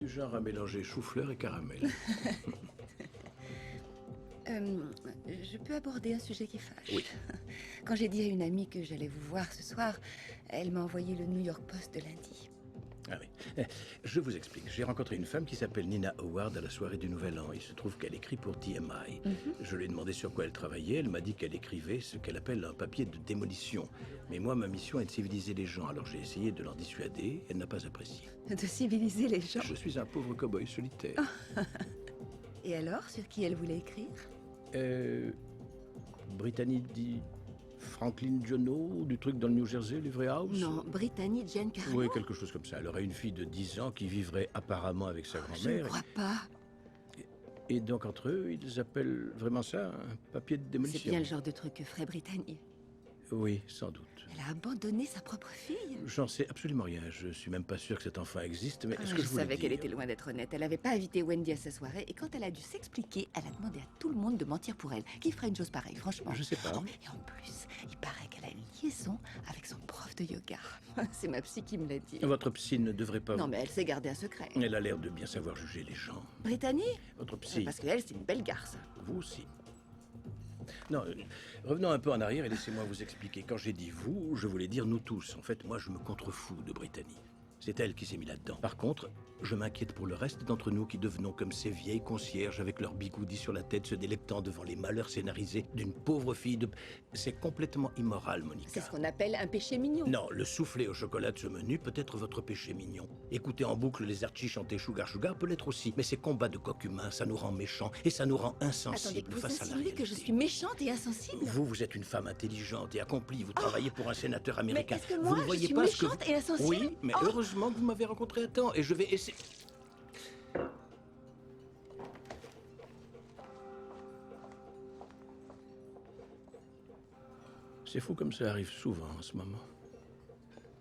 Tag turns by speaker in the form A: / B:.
A: Du genre à mélanger chou-fleur et caramel.
B: Je peux aborder un sujet qui fâche.
A: Oui.
B: Quand j'ai dit à une amie que j'allais vous voir ce soir, elle m'a envoyé le New York Post de lundi.
A: Ah oui. Je vous explique. J'ai rencontré une femme qui s'appelle Nina Howard à la soirée du Nouvel An. Il se trouve qu'elle écrit pour TMI. Je lui ai demandé sur quoi elle travaillait. Elle m'a dit qu'elle écrivait ce qu'elle appelle un papier de démolition. Mais moi, ma mission est de civiliser les gens. Alors j'ai essayé de l'en dissuader. Elle n'a pas apprécié.
B: De civiliser les gens.
A: Je suis un pauvre cow-boy solitaire.
B: Et alors, sur qui elle voulait écrire?
A: Brittany dit Franklin Jono, du truc dans le New Jersey, Livery House.
B: Non, Brittany Jane Carlo.
A: Oui, quelque chose comme ça. Elle aurait une fille de 10 ans qui vivrait apparemment avec sa
B: Je ne
A: grand-mère.
B: crois pas.
A: Et donc, entre eux, ils appellent vraiment ça un papier de
B: C'est
A: démolition.
B: bien le genre de truc que ferait Brittany.
A: Oui, sans doute.
B: Elle a abandonné sa propre fille.
A: J'en sais absolument rien. Je suis même pas sûr que cet enfant existe, mais est-ce
B: Ah,
A: que
B: je
A: je voulais
B: savais qu'elle
A: dire-
B: était loin d'être honnête. Elle n'avait pas invité Wendy à sa soirée et quand elle a dû s'expliquer, elle a demandé à tout le monde de mentir pour elle. Qui ferait une chose pareille, franchement?
A: Je sais pas.
B: Oh, et en plus, il paraît qu'elle a une liaison avec son prof de yoga. C'est ma psy qui me l'a dit.
A: Votre psy ne devrait pas...
B: Non, mais elle s'est gardée un secret.
A: Elle a l'air de bien savoir juger les gens.
B: Brittany?
A: Votre psy,
B: Parce qu'elle, c'est une belle garce.
A: vous aussi. Non, revenons un peu en arrière et laissez-moi vous expliquer. Quand j'ai dit vous, je voulais dire nous tous. En fait, moi, je me contrefous de Brittany. C'est elle qui s'est mis là-dedans. Par contre, je m'inquiète pour le reste d'entre nous qui devenons comme ces vieilles concierges avec leurs bigoudis sur la tête se délectant devant les malheurs scénarisés d'une pauvre fille de... C'est complètement immoral, Monica.
B: C'est ce qu'on appelle un péché mignon.
A: Non, le soufflé au chocolat de ce menu peut être votre péché mignon. Écouter en boucle les Archie chanter Sugar Sugar peut l'être aussi. Mais ces combats de coq humain, ça nous rend méchants et ça nous rend
B: Attendez,
A: insensibles
B: vous
A: face à la
B: insinuez
A: réalité.
B: que je suis méchante et insensible?
A: Vous êtes une femme intelligente et accomplie. Vous travaillez pour un sénateur américain.
B: est-ce que
A: vous
B: moi,
A: ne
B: je
A: voyez
B: suis
A: pas ce que
B: méchante et insensible?
A: Oui, mais
B: Oh.
A: heureusement que vous m'avez rencontré à temps et je vais essayer... C'est fou comme ça arrive souvent en ce moment.